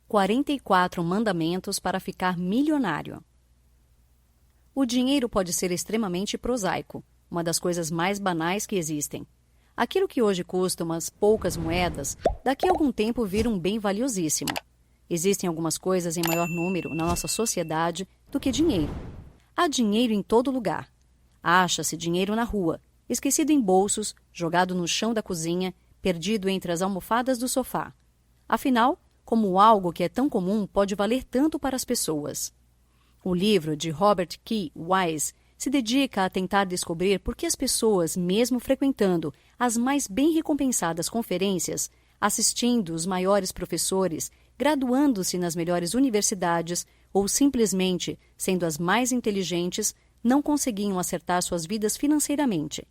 44 mandamentos para ficar milionário. O dinheiro pode ser extremamente prosaico, uma das coisas mais banais que existem. Aquilo que hoje custa umas poucas moedas, daqui a algum tempo vira um bem valiosíssimo. Existem algumas coisas em maior número na nossa sociedade do que dinheiro. Há dinheiro em todo lugar. Acha-se dinheiro na rua, esquecido em bolsos, jogado no chão da cozinha, perdido entre as almofadas do sofá. Afinal, como algo que é tão comum pode valer tanto para as pessoas? O livro de Robert K. Wise se dedica a tentar descobrir por que as pessoas, mesmo frequentando as mais bem recompensadas conferências, assistindo os maiores professores, graduando-se nas melhores universidades ou simplesmente sendo as mais inteligentes, não conseguiam acertar suas vidas financeiramente.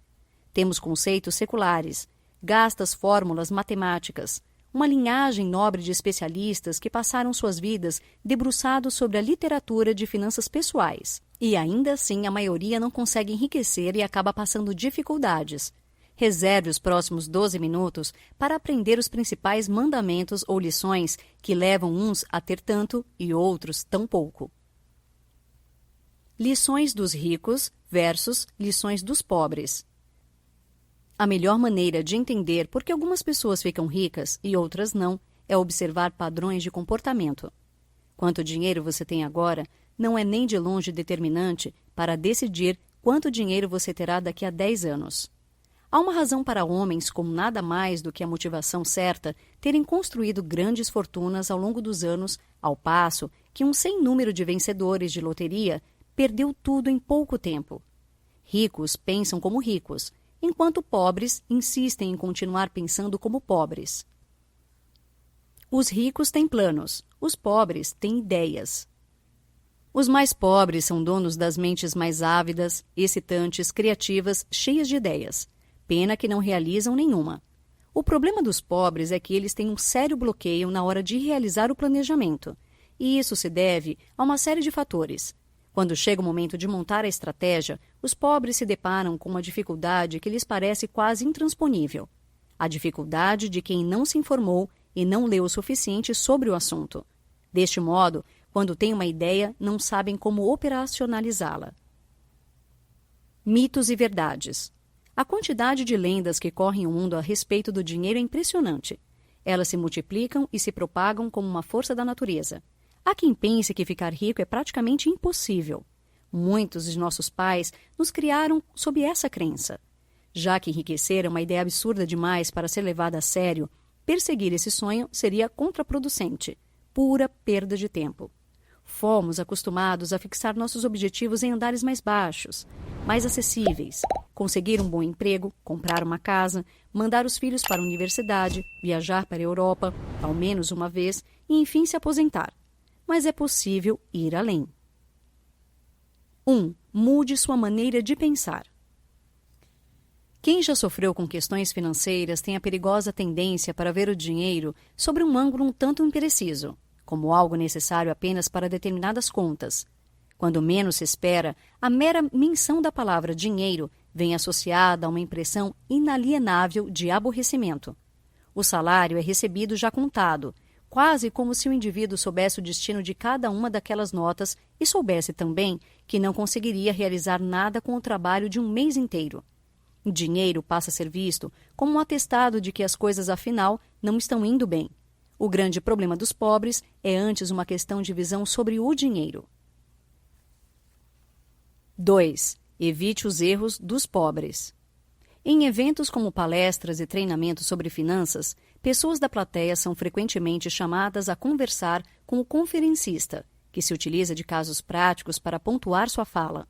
Temos conceitos seculares, gastas fórmulas matemáticas, uma linhagem nobre de especialistas que passaram suas vidas debruçados sobre a literatura de finanças pessoais. E ainda assim a maioria não consegue enriquecer e acaba passando dificuldades. Reserve os próximos 12 minutos para aprender os principais mandamentos ou lições que levam uns a ter tanto e outros tão pouco. Lições dos ricos versus lições dos pobres. A melhor maneira de entender por que algumas pessoas ficam ricas e outras não é observar padrões de comportamento. Quanto dinheiro você tem agora não é nem de longe determinante para decidir quanto dinheiro você terá daqui a 10 anos. Há uma razão para homens, com nada mais do que a motivação certa, terem construído grandes fortunas ao longo dos anos, ao passo que um sem número de vencedores de loteria perdeu tudo em pouco tempo. Ricos pensam como ricos, enquanto pobres insistem em continuar pensando como pobres. Os ricos têm planos, os pobres têm ideias. Os mais pobres são donos das mentes mais ávidas, excitantes, criativas, cheias de ideias. Pena que não realizam nenhuma. O problema dos pobres é que eles têm um sério bloqueio na hora de realizar o planejamento, e isso se deve a uma série de fatores. Quando chega o momento de montar a estratégia, os pobres se deparam com uma dificuldade que lhes parece quase intransponível. A dificuldade de quem não se informou e não leu o suficiente sobre o assunto. Deste modo, quando têm uma ideia, não sabem como operacionalizá-la. Mitos e verdades. A quantidade de lendas que correm o mundo a respeito do dinheiro é impressionante. Elas se multiplicam e se propagam como uma força da natureza. Há quem pense que ficar rico é praticamente impossível. Muitos de nossos pais nos criaram sob essa crença. Já que enriquecer é uma ideia absurda demais para ser levada a sério, perseguir esse sonho seria contraproducente, pura perda de tempo. Fomos acostumados a fixar nossos objetivos em andares mais baixos, mais acessíveis, conseguir um bom emprego, comprar uma casa, mandar os filhos para a universidade, viajar para a Europa, ao menos uma vez, e enfim se aposentar. Mas é possível ir além. 1. Mude sua maneira de pensar. Quem já sofreu com questões financeiras tem a perigosa tendência para ver o dinheiro sobre um ângulo um tanto impreciso, como algo necessário apenas para determinadas contas. Quando menos se espera, a mera menção da palavra dinheiro vem associada a uma impressão inalienável de aborrecimento. O salário é recebido já contado, quase como se o indivíduo soubesse o destino de cada uma daquelas notas e soubesse também que não conseguiria realizar nada com o trabalho de um mês inteiro. O dinheiro passa a ser visto como um atestado de que as coisas, afinal, não estão indo bem. O grande problema dos pobres é antes uma questão de visão sobre o dinheiro. 2. Evite os erros dos pobres. Em eventos como palestras e treinamentos sobre finanças, pessoas da plateia são frequentemente chamadas a conversar com o conferencista, que se utiliza de casos práticos para pontuar sua fala.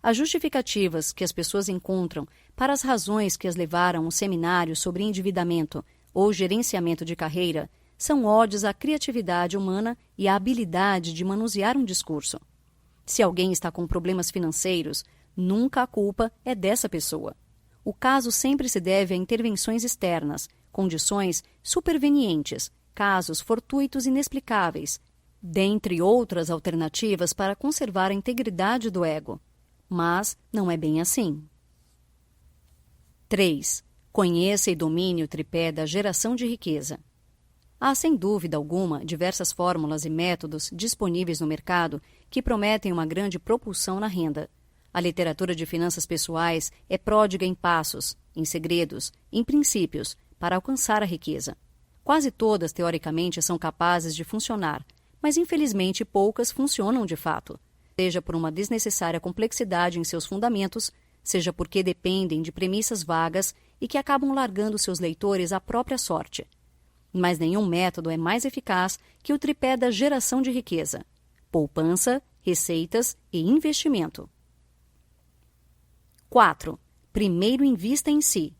As justificativas que as pessoas encontram para as razões que as levaram a um seminário sobre endividamento ou gerenciamento de carreira são ódios à criatividade humana e à habilidade de manusear um discurso. Se alguém está com problemas financeiros, nunca a culpa é dessa pessoa. O caso sempre se deve a intervenções externas, condições supervenientes, casos fortuitos inexplicáveis, dentre outras alternativas para conservar a integridade do ego. Mas não é bem assim. 3. Conheça e domine o tripé da geração de riqueza. Há, sem dúvida alguma, diversas fórmulas e métodos disponíveis no mercado que prometem uma grande propulsão na renda. A literatura de finanças pessoais é pródiga em passos, em segredos, em princípios, para alcançar a riqueza. Quase todas, teoricamente, são capazes de funcionar, mas infelizmente poucas funcionam de fato, seja por uma desnecessária complexidade em seus fundamentos, seja porque dependem de premissas vagas e que acabam largando seus leitores à própria sorte. Mas nenhum método é mais eficaz que o tripé da geração de riqueza: poupança, receitas e investimento. 4. Primeiro invista em si.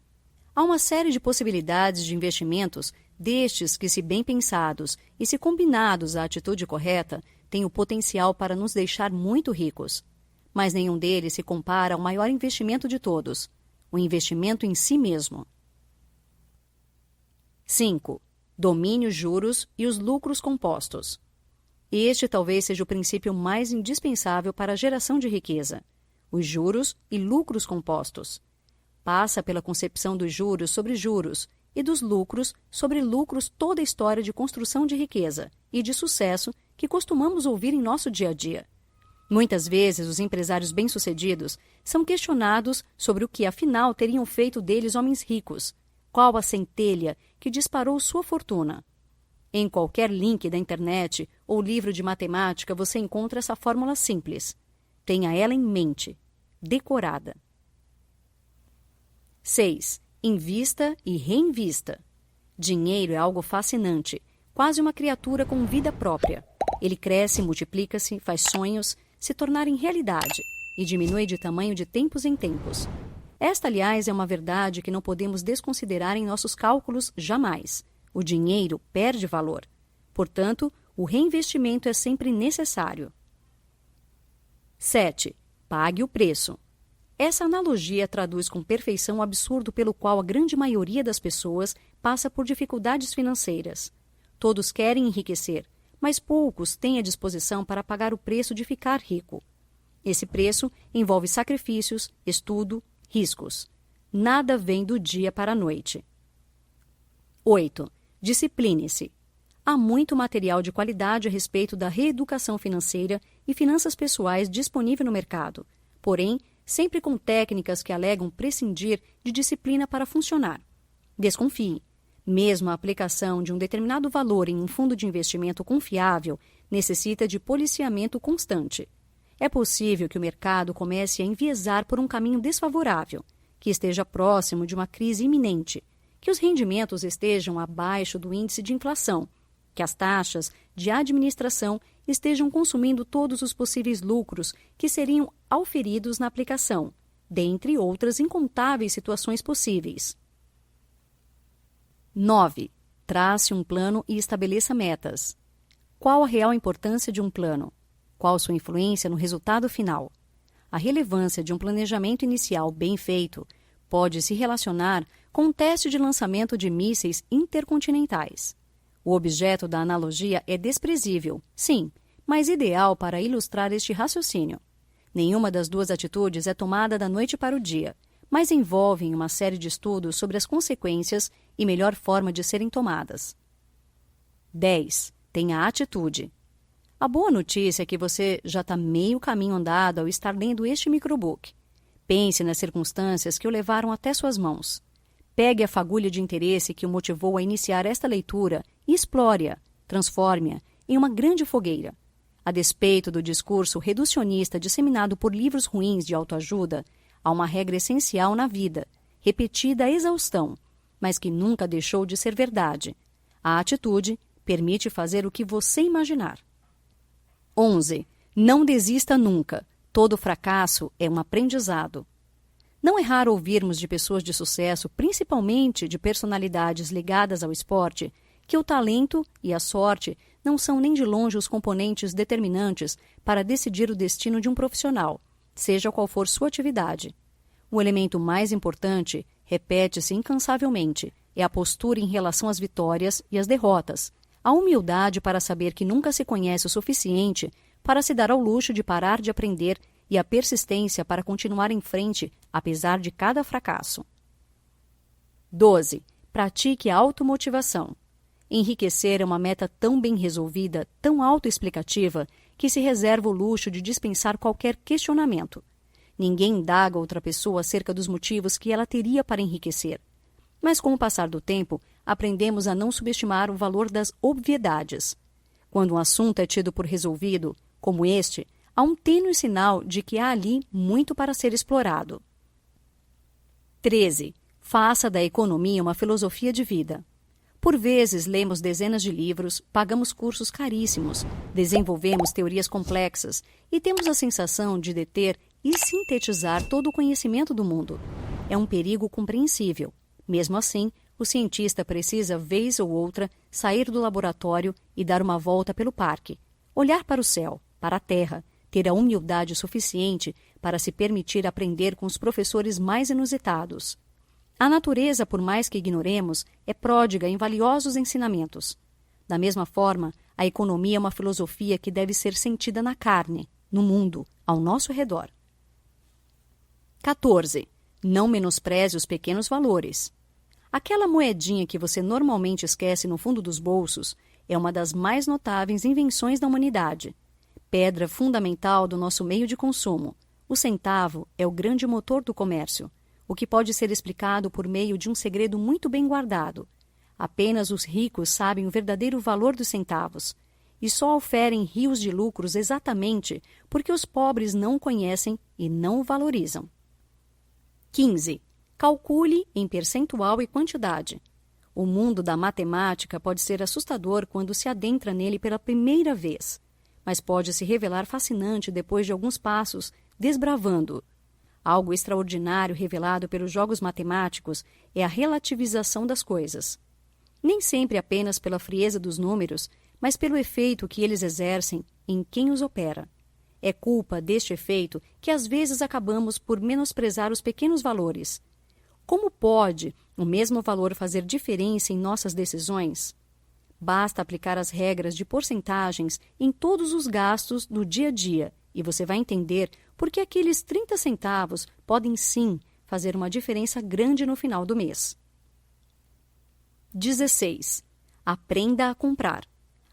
Há uma série de possibilidades de investimentos, destes que, se bem pensados e se combinados à atitude correta, têm o potencial para nos deixar muito ricos. Mas nenhum deles se compara ao maior investimento de todos: o investimento em si mesmo. 5. Domine os juros e os lucros compostos. Este talvez seja o princípio mais indispensável para a geração de riqueza: os juros e lucros compostos. Passa pela concepção dos juros sobre juros e dos lucros sobre lucros toda a história de construção de riqueza e de sucesso que costumamos ouvir em nosso dia a dia. Muitas vezes, os empresários bem-sucedidos são questionados sobre o que, afinal, teriam feito deles homens ricos. Qual a centelha que disparou sua fortuna? Em qualquer link da internet ou livro de matemática você encontra essa fórmula simples. Tenha ela em mente, decorada. 6. Invista e reinvista. Dinheiro é algo fascinante, quase uma criatura com vida própria. Ele cresce, multiplica-se, faz sonhos se tornarem realidade e diminui de tamanho de tempos em tempos. Esta, aliás, é uma verdade que não podemos desconsiderar em nossos cálculos jamais. O dinheiro perde valor. Portanto, o reinvestimento é sempre necessário. 7. Pague o preço. Essa analogia traduz com perfeição o absurdo pelo qual a grande maioria das pessoas passa por dificuldades financeiras. Todos querem enriquecer, mas poucos têm a disposição para pagar o preço de ficar rico. Esse preço envolve sacrifícios, estudo, riscos. Nada vem do dia para a noite. 8. Discipline-se. Há muito material de qualidade a respeito da reeducação financeira e finanças pessoais disponível no mercado, porém, sempre com técnicas que alegam prescindir de disciplina para funcionar. Desconfie. Mesmo a aplicação de um determinado valor em um fundo de investimento confiável necessita de policiamento constante. É possível que o mercado comece a enviesar por um caminho desfavorável, que esteja próximo de uma crise iminente, que os rendimentos estejam abaixo do índice de inflação, que as taxas de administração estejam consumindo todos os possíveis lucros que seriam auferidos na aplicação, dentre outras incontáveis situações possíveis. 9. Trace um plano e estabeleça metas. Qual a real importância de um plano? Qual sua influência no resultado final? A relevância de um planejamento inicial bem feito pode se relacionar com um teste de lançamento de mísseis intercontinentais. O objeto da analogia é desprezível, sim, mas ideal para ilustrar este raciocínio. Nenhuma das duas atitudes é tomada da noite para o dia, mas envolvem uma série de estudos sobre as consequências e melhor forma de serem tomadas. 10. Tenha atitude. A boa notícia é que você já está meio caminho andado ao estar lendo este microbook. Pense nas circunstâncias que o levaram até suas mãos. Pegue a fagulha de interesse que o motivou a iniciar esta leitura e explore-a, transforme-a em uma grande fogueira. A despeito do discurso reducionista disseminado por livros ruins de autoajuda, há uma regra essencial na vida, repetida à exaustão, mas que nunca deixou de ser verdade. A atitude permite fazer o que você imaginar. 11. Não desista nunca. Todo fracasso é um aprendizado. Não é raro ouvirmos de pessoas de sucesso, principalmente de personalidades ligadas ao esporte, que o talento e a sorte não são nem de longe os componentes determinantes para decidir o destino de um profissional, seja qual for sua atividade. O elemento mais importante, repete-se incansavelmente, é a postura em relação às vitórias e às derrotas, a humildade para saber que nunca se conhece o suficiente para se dar ao luxo de parar de aprender e a persistência para continuar em frente, apesar de cada fracasso. 12. Pratique a automotivação. Enriquecer é uma meta tão bem resolvida, tão autoexplicativa, que se reserva o luxo de dispensar qualquer questionamento. Ninguém indaga outra pessoa acerca dos motivos que ela teria para enriquecer. Mas com o passar do tempo, aprendemos a não subestimar o valor das obviedades. Quando um assunto é tido por resolvido, como este, há um tênue sinal de que há ali muito para ser explorado. 13. Faça da economia uma filosofia de vida. Por vezes, lemos dezenas de livros, pagamos cursos caríssimos, desenvolvemos teorias complexas e temos a sensação de deter e sintetizar todo o conhecimento do mundo. É um perigo compreensível. Mesmo assim, o cientista precisa, vez ou outra, sair do laboratório e dar uma volta pelo parque, olhar para o céu, para a terra, ter a humildade suficiente para se permitir aprender com os professores mais inusitados. A natureza, por mais que ignoremos, é pródiga em valiosos ensinamentos. Da mesma forma, a economia é uma filosofia que deve ser sentida na carne, no mundo, ao nosso redor. 14. Não menospreze os pequenos valores. Aquela moedinha que você normalmente esquece no fundo dos bolsos é uma das mais notáveis invenções da humanidade. Pedra fundamental do nosso meio de consumo, o centavo é o grande motor do comércio, o que pode ser explicado por meio de um segredo muito bem guardado. Apenas os ricos sabem o verdadeiro valor dos centavos, e só oferem rios de lucros exatamente porque os pobres não o conhecem e não o valorizam. 15. Calcule em percentual e quantidade. O mundo da matemática pode ser assustador quando se adentra nele pela primeira vez, mas pode se revelar fascinante depois de alguns passos, desbravando-o. Algo extraordinário revelado pelos jogos matemáticos é a relativização das coisas. Nem sempre apenas pela frieza dos números, mas pelo efeito que eles exercem em quem os opera. É culpa deste efeito que às vezes acabamos por menosprezar os pequenos valores. Como pode o mesmo valor fazer diferença em nossas decisões? Basta aplicar as regras de porcentagens em todos os gastos do dia a dia e você vai entender por que aqueles 30 centavos podem sim fazer uma diferença grande no final do mês. 16. Aprenda a comprar.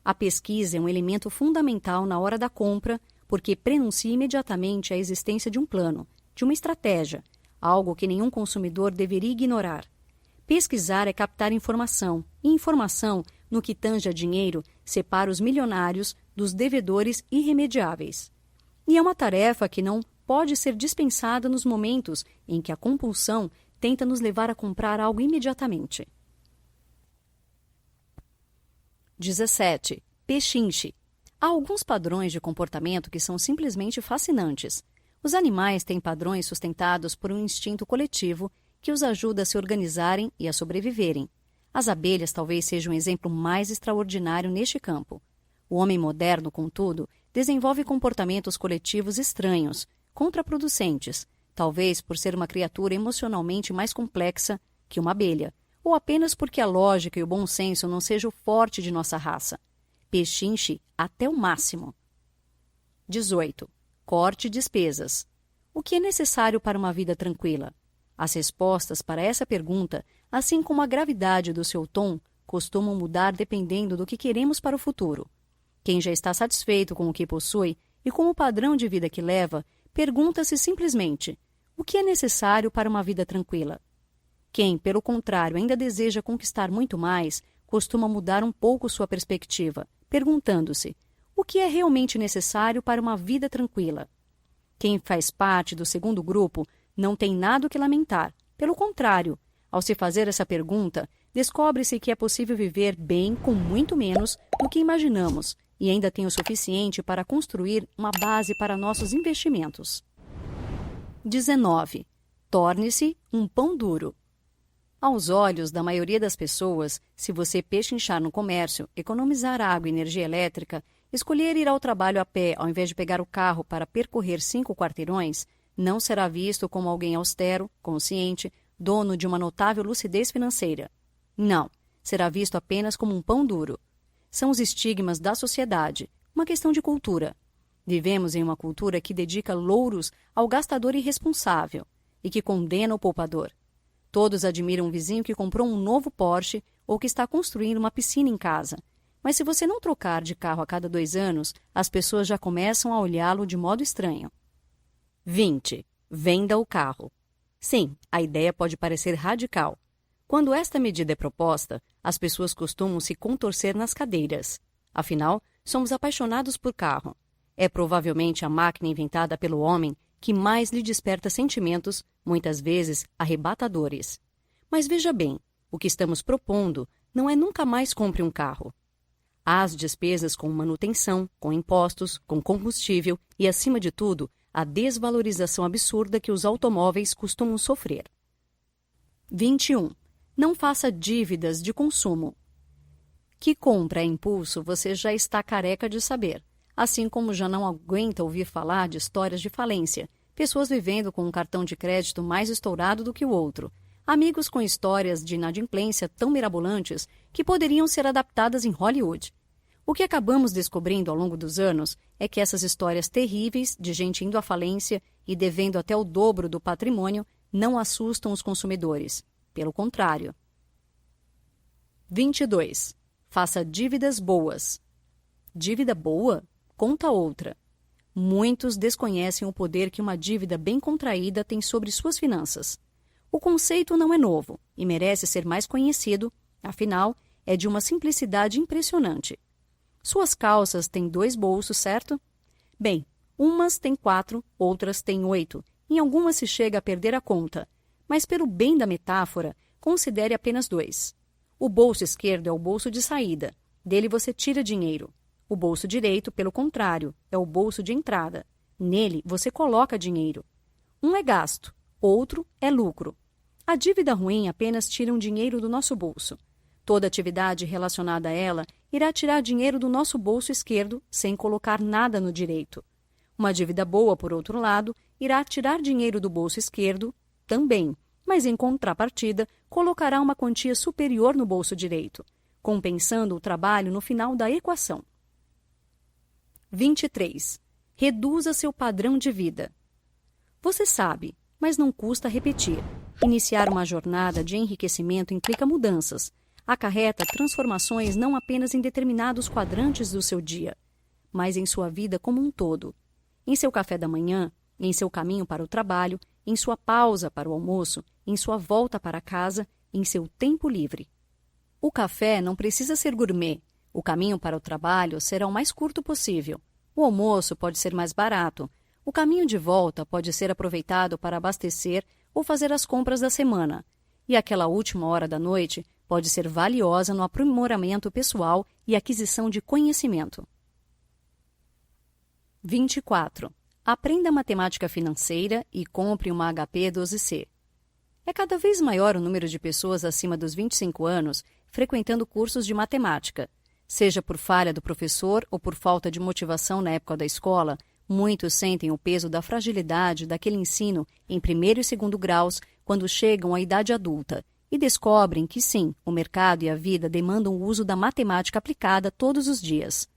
A pesquisa é um elemento fundamental na hora da compra porque prenuncia imediatamente a existência de um plano, de uma estratégia, algo que nenhum consumidor deveria ignorar. Pesquisar é captar informação, e informação, no que tange a dinheiro, separa os milionários dos devedores irremediáveis. E é uma tarefa que não pode ser dispensada nos momentos em que a compulsão tenta nos levar a comprar algo imediatamente. 17. Pechinche. Há alguns padrões de comportamento que são simplesmente fascinantes. Os animais têm padrões sustentados por um instinto coletivo que os ajuda a se organizarem e a sobreviverem. As abelhas talvez sejam o exemplo mais extraordinário neste campo. O homem moderno, contudo, desenvolve comportamentos coletivos estranhos, contraproducentes, talvez por ser uma criatura emocionalmente mais complexa que uma abelha, ou apenas porque a lógica e o bom senso não sejam o forte de nossa raça. Pechinche até o máximo. 18. Corte despesas. O que é necessário para uma vida tranquila? As respostas para essa pergunta, assim como a gravidade do seu tom, costumam mudar dependendo do que queremos para o futuro. Quem já está satisfeito com o que possui e com o padrão de vida que leva, pergunta-se simplesmente: o que é necessário para uma vida tranquila? Quem, pelo contrário, ainda deseja conquistar muito mais, costuma mudar um pouco sua perspectiva, perguntando-se: o que é realmente necessário para uma vida tranquila? Quem faz parte do segundo grupo não tem nada o que lamentar. Pelo contrário, ao se fazer essa pergunta, descobre-se que é possível viver bem com muito menos do que imaginamos e ainda tem o suficiente para construir uma base para nossos investimentos. 19. Torne-se um pão duro. Aos olhos da maioria das pessoas, se você pechinchar no comércio, economizar água e energia elétrica, escolher ir ao trabalho a pé ao invés de pegar o carro para percorrer 5 quarteirões, não será visto como alguém austero, consciente, dono de uma notável lucidez financeira. Não, será visto apenas como um pão duro. São os estigmas da sociedade, uma questão de cultura. Vivemos em uma cultura que dedica louros ao gastador irresponsável e que condena o poupador. Todos admiram um vizinho que comprou um novo Porsche ou que está construindo uma piscina em casa. Mas se você não trocar de carro a cada 2 anos, as pessoas já começam a olhá-lo de modo estranho. 20. Venda o carro. Sim, a ideia pode parecer radical. Quando esta medida é proposta, as pessoas costumam se contorcer nas cadeiras. Afinal, somos apaixonados por carro. É provavelmente a máquina inventada pelo homem que mais lhe desperta sentimentos, muitas vezes arrebatadores. Mas veja bem, o que estamos propondo não é nunca mais compre um carro. Há as despesas com manutenção, com impostos, com combustível e, acima de tudo, a desvalorização absurda que os automóveis costumam sofrer. 21. Não faça dívidas de consumo. Que compra a impulso você já está careca de saber, assim como já não aguenta ouvir falar de histórias de falência, pessoas vivendo com um cartão de crédito mais estourado do que o outro, amigos com histórias de inadimplência tão mirabolantes que poderiam ser adaptadas em Hollywood. O que acabamos descobrindo ao longo dos anos é que essas histórias terríveis de gente indo à falência e devendo até o dobro do patrimônio não assustam os consumidores. Pelo contrário. 22. Faça dívidas boas. Dívida boa? Conta outra. Muitos desconhecem o poder que uma dívida bem contraída tem sobre suas finanças. O conceito não é novo e merece ser mais conhecido, afinal, é de uma simplicidade impressionante. Suas calças têm 2 bolsos, certo? Bem, umas têm 4, outras têm 8. Em algumas se chega a perder a conta. Mas, pelo bem da metáfora, considere apenas 2. O bolso esquerdo é o bolso de saída. Dele você tira dinheiro. O bolso direito, pelo contrário, é o bolso de entrada. Nele você coloca dinheiro. Um é gasto, outro é lucro. A dívida ruim apenas tira um dinheiro do nosso bolso. Toda atividade relacionada a ela irá tirar dinheiro do nosso bolso esquerdo sem colocar nada no direito. Uma dívida boa, por outro lado, irá tirar dinheiro do bolso esquerdo também, mas em contrapartida colocará uma quantia superior no bolso direito, compensando o trabalho no final da equação. 23. Reduza seu padrão de vida. Você sabe, mas não custa repetir. Iniciar uma jornada de enriquecimento implica mudanças. Acarreta transformações não apenas em determinados quadrantes do seu dia, mas em sua vida como um todo. Em seu café da manhã, em seu caminho para o trabalho, em sua pausa para o almoço, em sua volta para casa, em seu tempo livre. O café não precisa ser gourmet. O caminho para o trabalho será o mais curto possível. O almoço pode ser mais barato. O caminho de volta pode ser aproveitado para abastecer ou fazer as compras da semana. E aquela última hora da noite pode ser valiosa no aprimoramento pessoal e aquisição de conhecimento. 24. Aprenda matemática financeira e compre uma HP 12C. É cada vez maior o número de pessoas acima dos 25 anos frequentando cursos de matemática. Seja por falha do professor ou por falta de motivação na época da escola, muitos sentem o peso da fragilidade daquele ensino em 1º e 2º graus quando chegam à idade adulta e descobrem que sim, o mercado e a vida demandam o uso da matemática aplicada todos os dias.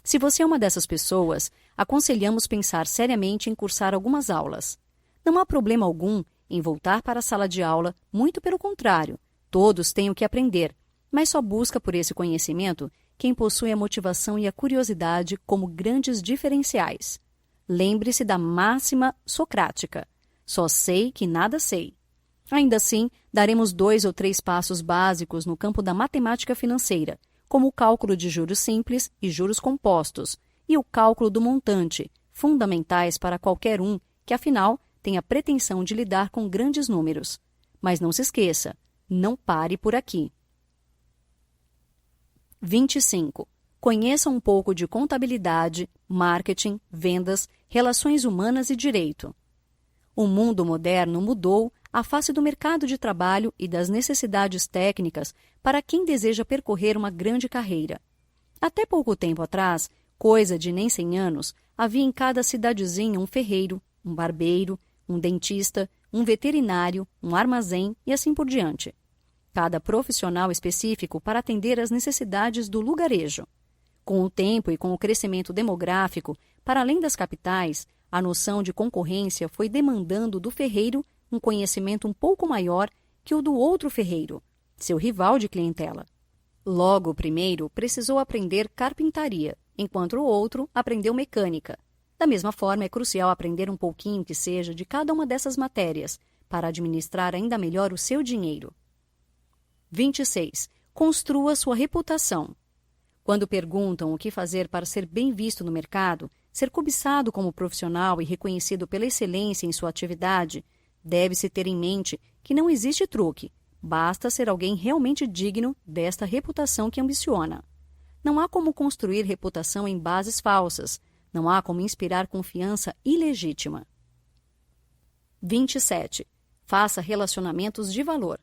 Se você é uma dessas pessoas, aconselhamos pensar seriamente em cursar algumas aulas. Não há problema algum em voltar para a sala de aula, muito pelo contrário, todos têm o que aprender, mas só busca por esse conhecimento quem possui a motivação e a curiosidade como grandes diferenciais. Lembre-se da máxima socrática: só sei que nada sei. Ainda assim, daremos 2 ou 3 passos básicos no campo da matemática financeira, como o cálculo de juros simples e juros compostos, e o cálculo do montante, fundamentais para qualquer um que, afinal, tenha pretensão de lidar com grandes números. Mas não se esqueça, não pare por aqui. 25. Conheça um pouco de contabilidade, marketing, vendas, relações humanas e direito. O mundo moderno mudou a face do mercado de trabalho e das necessidades técnicas para quem deseja percorrer uma grande carreira. Até pouco tempo atrás, coisa de nem 100 anos, havia em cada cidadezinha um ferreiro, um barbeiro, um dentista, um veterinário, um armazém e assim por diante. Cada profissional específico para atender às necessidades do lugarejo. Com o tempo e com o crescimento demográfico, para além das capitais, a noção de concorrência foi demandando do ferreiro um conhecimento um pouco maior que o do outro ferreiro, seu rival de clientela. Logo, o primeiro precisou aprender carpintaria, enquanto o outro aprendeu mecânica. Da mesma forma, é crucial aprender um pouquinho que seja de cada uma dessas matérias, para administrar ainda melhor o seu dinheiro. 26. Construa sua reputação. Quando perguntam o que fazer para ser bem visto no mercado, ser cobiçado como profissional e reconhecido pela excelência em sua atividade, deve-se ter em mente que não existe truque, basta ser alguém realmente digno desta reputação que ambiciona. Não há como construir reputação em bases falsas, não há como inspirar confiança ilegítima. 27. Faça relacionamentos de valor.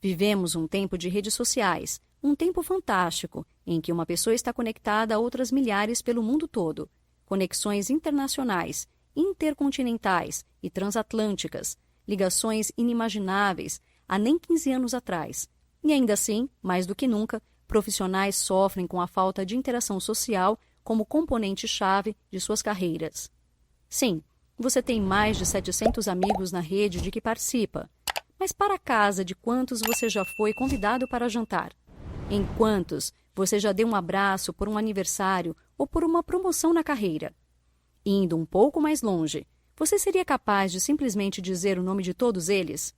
Vivemos um tempo de redes sociais, um tempo fantástico, em que uma pessoa está conectada a outras milhares pelo mundo todo. Conexões internacionais, intercontinentais e transatlânticas, ligações inimagináveis há nem 15 anos atrás. E ainda assim, mais do que nunca, profissionais sofrem com a falta de interação social como componente-chave de suas carreiras. Sim, você tem mais de 700 amigos na rede de que participa, mas para a casa de quantos você já foi convidado para jantar? Em quantos você já deu um abraço por um aniversário ou por uma promoção na carreira? Indo um pouco mais longe, você seria capaz de simplesmente dizer o nome de todos eles?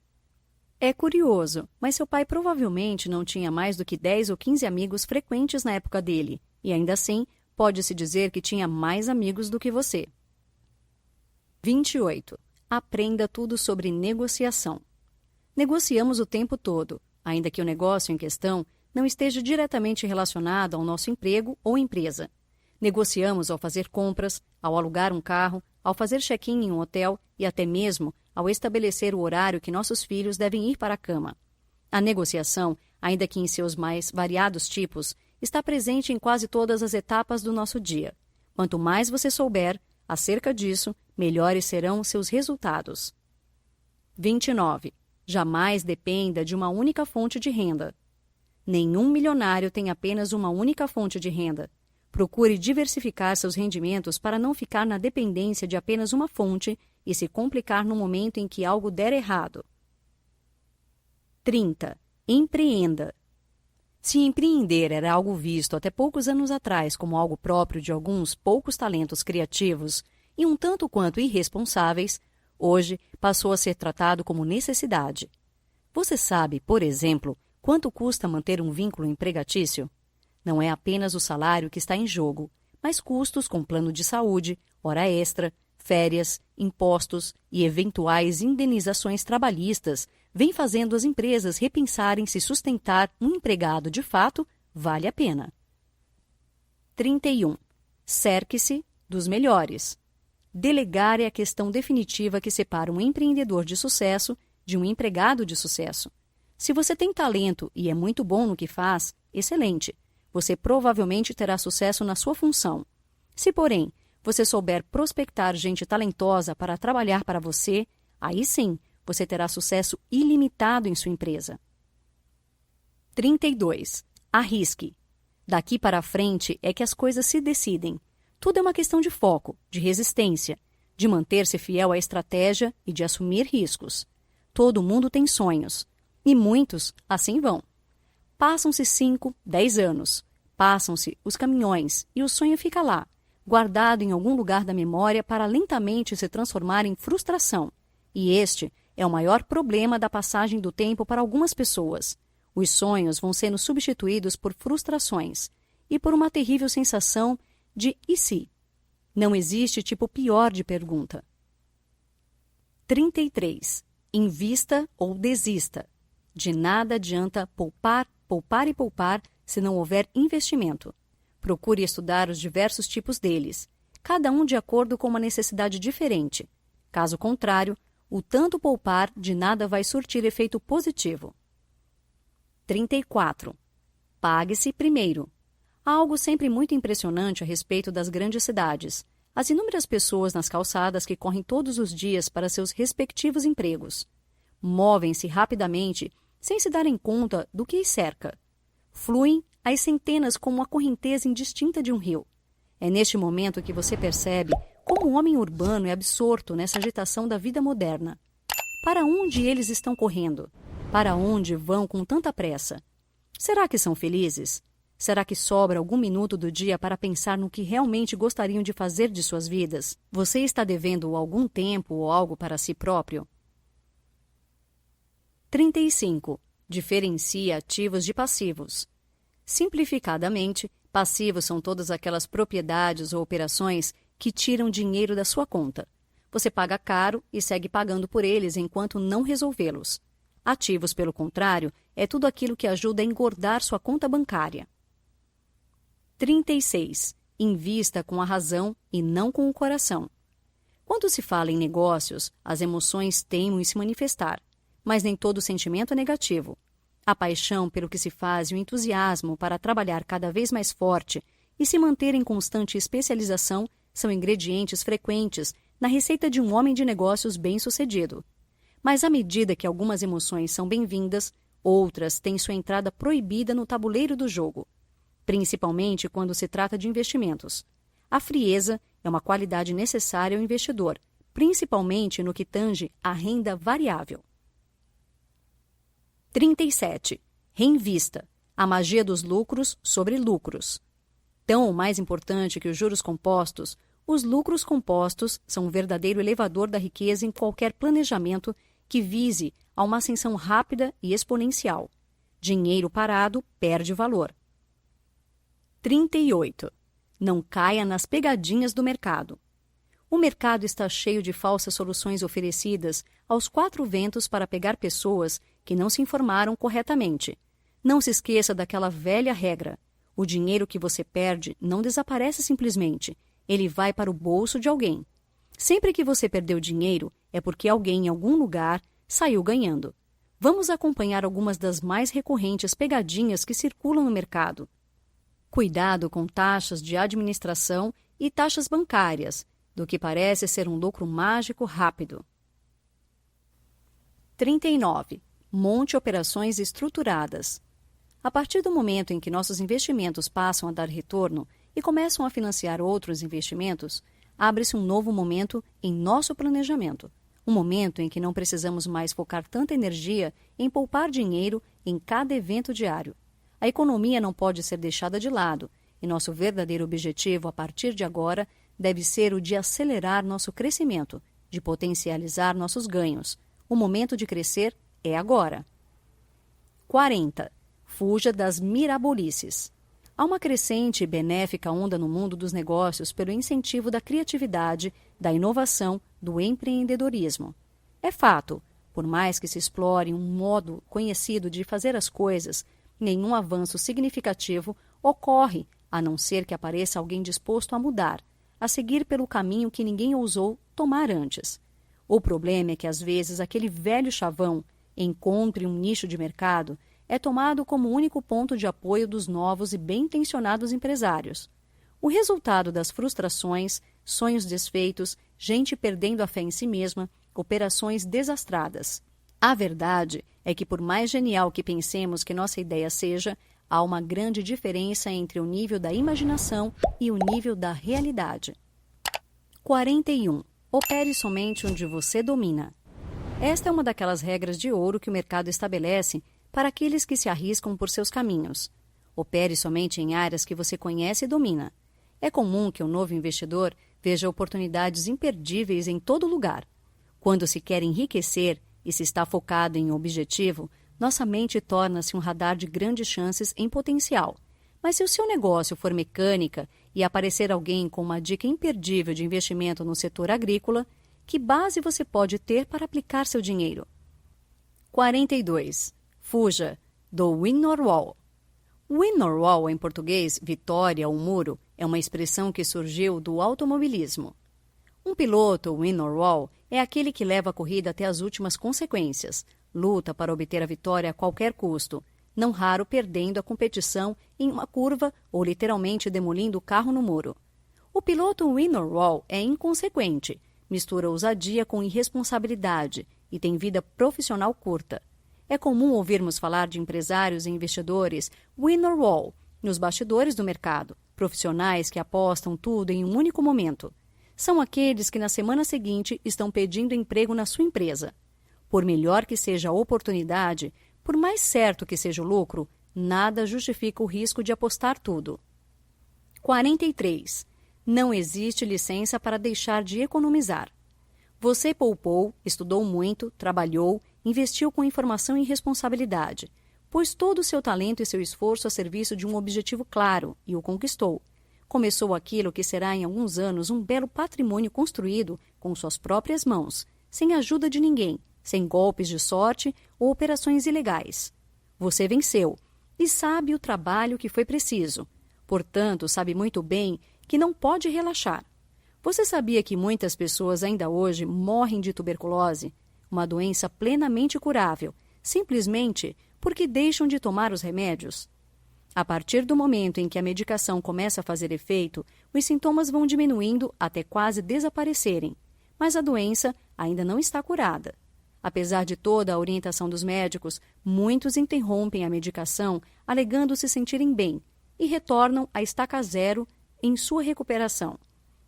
É curioso, mas seu pai provavelmente não tinha mais do que 10 ou 15 amigos frequentes na época dele, e ainda assim, pode-se dizer que tinha mais amigos do que você. 28. Aprenda tudo sobre negociação. Negociamos o tempo todo, ainda que o negócio em questão não esteja diretamente relacionado ao nosso emprego ou empresa. Negociamos ao fazer compras, ao alugar um carro, ao fazer check-in em um hotel e até mesmo ao estabelecer o horário que nossos filhos devem ir para a cama. A negociação, ainda que em seus mais variados tipos, está presente em quase todas as etapas do nosso dia. Quanto mais você souber acerca disso, melhores serão seus resultados. 29. Jamais dependa de uma única fonte de renda. Nenhum milionário tem apenas uma única fonte de renda. Procure diversificar seus rendimentos para não ficar na dependência de apenas uma fonte e se complicar no momento em que algo der errado. 30. Empreenda. Se empreender era algo visto até poucos anos atrás como algo próprio de alguns poucos talentos criativos e um tanto quanto irresponsáveis, hoje passou a ser tratado como necessidade. Você sabe, por exemplo, quanto custa manter um vínculo empregatício? Não é apenas o salário que está em jogo, mas custos com plano de saúde, hora extra, férias, impostos e eventuais indenizações trabalhistas vêm fazendo as empresas repensarem se sustentar um empregado de fato vale a pena. 31. Cerque-se dos melhores. Delegar é a questão definitiva que separa um empreendedor de sucesso de um empregado de sucesso. Se você tem talento e é muito bom no que faz, excelente. Você provavelmente terá sucesso na sua função. Se, porém, você souber prospectar gente talentosa para trabalhar para você, aí sim, você terá sucesso ilimitado em sua empresa. 32. Arrisque. Daqui para frente é que as coisas se decidem. Tudo é uma questão de foco, de resistência, de manter-se fiel à estratégia e de assumir riscos. Todo mundo tem sonhos, e muitos assim vão. Passam-se 5, 10 anos. Passam-se os caminhões e o sonho fica lá, guardado em algum lugar da memória para lentamente se transformar em frustração. E este é o maior problema da passagem do tempo para algumas pessoas. Os sonhos vão sendo substituídos por frustrações e por uma terrível sensação de e se. Não existe tipo pior de pergunta. 33. Invista ou desista. De nada adianta poupar, poupar e poupar se não houver investimento. Procure estudar os diversos tipos deles, cada um de acordo com uma necessidade diferente. Caso contrário, o tanto poupar de nada vai surtir efeito positivo. 34. Pague-se primeiro. Há algo sempre muito impressionante a respeito das grandes cidades. As inúmeras pessoas nas calçadas que correm todos os dias para seus respectivos empregos. Movem-se rapidamente, sem se darem conta do que os cerca. Fluem às centenas como a correnteza indistinta de um rio. É neste momento que você percebe como o homem urbano é absorto nessa agitação da vida moderna. Para onde eles estão correndo? Para onde vão com tanta pressa? Será que são felizes? Será que sobra algum minuto do dia para pensar no que realmente gostariam de fazer de suas vidas? Você está devendo algum tempo ou algo para si próprio? 35. Diferencia ativos de passivos. Simplificadamente, passivos são todas aquelas propriedades ou operações que tiram dinheiro da sua conta. Você paga caro e segue pagando por eles enquanto não resolvê-los. Ativos, pelo contrário, é tudo aquilo que ajuda a engordar sua conta bancária. 36. Invista com a razão e não com o coração. Quando se fala em negócios, as emoções teimam em se manifestar, mas nem todo sentimento é negativo. A paixão pelo que se faz e o entusiasmo para trabalhar cada vez mais forte e se manter em constante especialização são ingredientes frequentes na receita de um homem de negócios bem-sucedido. Mas à medida que algumas emoções são bem-vindas, outras têm sua entrada proibida no tabuleiro do jogo, principalmente quando se trata de investimentos. A frieza é uma qualidade necessária ao investidor, principalmente no que tange à renda variável. 37. Reinvista. A magia dos lucros sobre lucros. Tão ou mais importante que os juros compostos, os lucros compostos são um verdadeiro elevador da riqueza em qualquer planejamento que vise a uma ascensão rápida e exponencial. Dinheiro parado perde valor. 38. Não caia nas pegadinhas do mercado. O mercado está cheio de falsas soluções oferecidas aos quatro ventos para pegar pessoas que não se informaram corretamente. Não se esqueça daquela velha regra. O dinheiro que você perde não desaparece simplesmente. Ele vai para o bolso de alguém. Sempre que você perdeu dinheiro, é porque alguém em algum lugar saiu ganhando. Vamos acompanhar algumas das mais recorrentes pegadinhas que circulam no mercado. Cuidado com taxas de administração e taxas bancárias, do que parece ser um lucro mágico rápido. 39. Monte operações estruturadas. A partir do momento em que nossos investimentos passam a dar retorno e começam a financiar outros investimentos, abre-se um novo momento em nosso planejamento. Um momento em que não precisamos mais focar tanta energia em poupar dinheiro em cada evento diário. A economia não pode ser deixada de lado, e nosso verdadeiro objetivo a partir de agora deve ser o de acelerar nosso crescimento, de potencializar nossos ganhos. O momento de crescer é agora. 40. Fuja das mirabolices. Há uma crescente e benéfica onda no mundo dos negócios pelo incentivo da criatividade, da inovação, do empreendedorismo. É fato, por mais que se explore um modo conhecido de fazer as coisas, nenhum avanço significativo ocorre, a não ser que apareça alguém disposto a mudar, a seguir pelo caminho que ninguém ousou tomar antes. O problema é que, às vezes, aquele velho chavão, encontre um nicho de mercado, é tomado como único ponto de apoio dos novos e bem-intencionados empresários. O resultado das frustrações, sonhos desfeitos, gente perdendo a fé em si mesma, operações desastradas. A verdade é que, por mais genial que pensemos que nossa ideia seja, há uma grande diferença entre o nível da imaginação e o nível da realidade. 41. Opere somente onde você domina. Esta é uma daquelas regras de ouro que o mercado estabelece para aqueles que se arriscam por seus caminhos. Opere somente em áreas que você conhece e domina. É comum que o novo investidor veja oportunidades imperdíveis em todo lugar. Quando se quer enriquecer e se está focado em um objetivo, nossa mente torna-se um radar de grandes chances em potencial. Mas se o seu negócio for mecânica e aparecer alguém com uma dica imperdível de investimento no setor agrícola, que base você pode ter para aplicar seu dinheiro? 42. Fuja do win or wall. Win or wall, em português, vitória ou muro, é uma expressão que surgiu do automobilismo. Um piloto win or wall é aquele que leva a corrida até as últimas consequências, luta para obter a vitória a qualquer custo, não raro perdendo a competição em uma curva ou literalmente demolindo o carro no muro. O piloto win or wall é inconsequente, mistura ousadia com irresponsabilidade e tem vida profissional curta. É comum ouvirmos falar de empresários e investidores win or wall nos bastidores do mercado, profissionais que apostam tudo em um único momento. São aqueles que na semana seguinte estão pedindo emprego na sua empresa. Por melhor que seja a oportunidade, por mais certo que seja o lucro, nada justifica o risco de apostar tudo. 43. Não existe licença para deixar de economizar. Você poupou, estudou muito, trabalhou, investiu com informação e responsabilidade, pôs todo o seu talento e seu esforço a serviço de um objetivo claro e o conquistou. Começou aquilo que será em alguns anos um belo patrimônio construído com suas próprias mãos, sem ajuda de ninguém, sem golpes de sorte ou operações ilegais. Você venceu e sabe o trabalho que foi preciso. Portanto, sabe muito bem que não pode relaxar. Você sabia que muitas pessoas ainda hoje morrem de tuberculose, uma doença plenamente curável, simplesmente porque deixam de tomar os remédios? A partir do momento em que a medicação começa a fazer efeito, os sintomas vão diminuindo até quase desaparecerem, mas a doença ainda não está curada. Apesar de toda a orientação dos médicos, muitos interrompem a medicação alegando se sentirem bem e retornam à estaca zero em sua recuperação.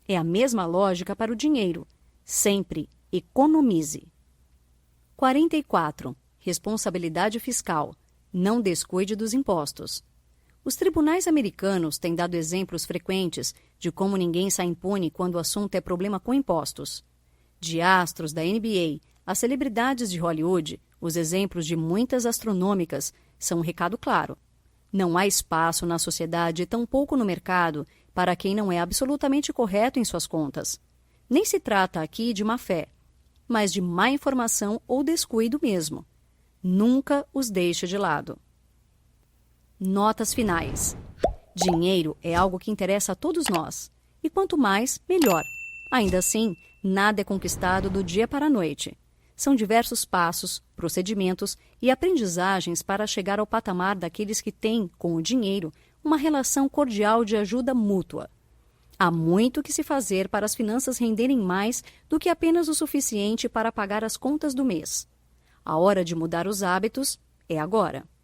É a mesma lógica para o dinheiro. Sempre economize. 44. Responsabilidade fiscal. Não descuide dos impostos. Os tribunais americanos têm dado exemplos frequentes de como ninguém sai impune quando o assunto é problema com impostos. De astros da NBA às celebridades de Hollywood, os exemplos de muitas astronômicas são um recado claro. Não há espaço na sociedade e tampouco no mercado para quem não é absolutamente correto em suas contas. Nem se trata aqui de má fé, mas de má informação ou descuido mesmo. Nunca os deixe de lado. Notas finais. Dinheiro é algo que interessa a todos nós. E quanto mais, melhor. Ainda assim, nada é conquistado do dia para a noite. São diversos passos, procedimentos e aprendizagens para chegar ao patamar daqueles que têm, com o dinheiro, uma relação cordial de ajuda mútua. Há muito que se fazer para as finanças renderem mais do que apenas o suficiente para pagar as contas do mês. A hora de mudar os hábitos é agora.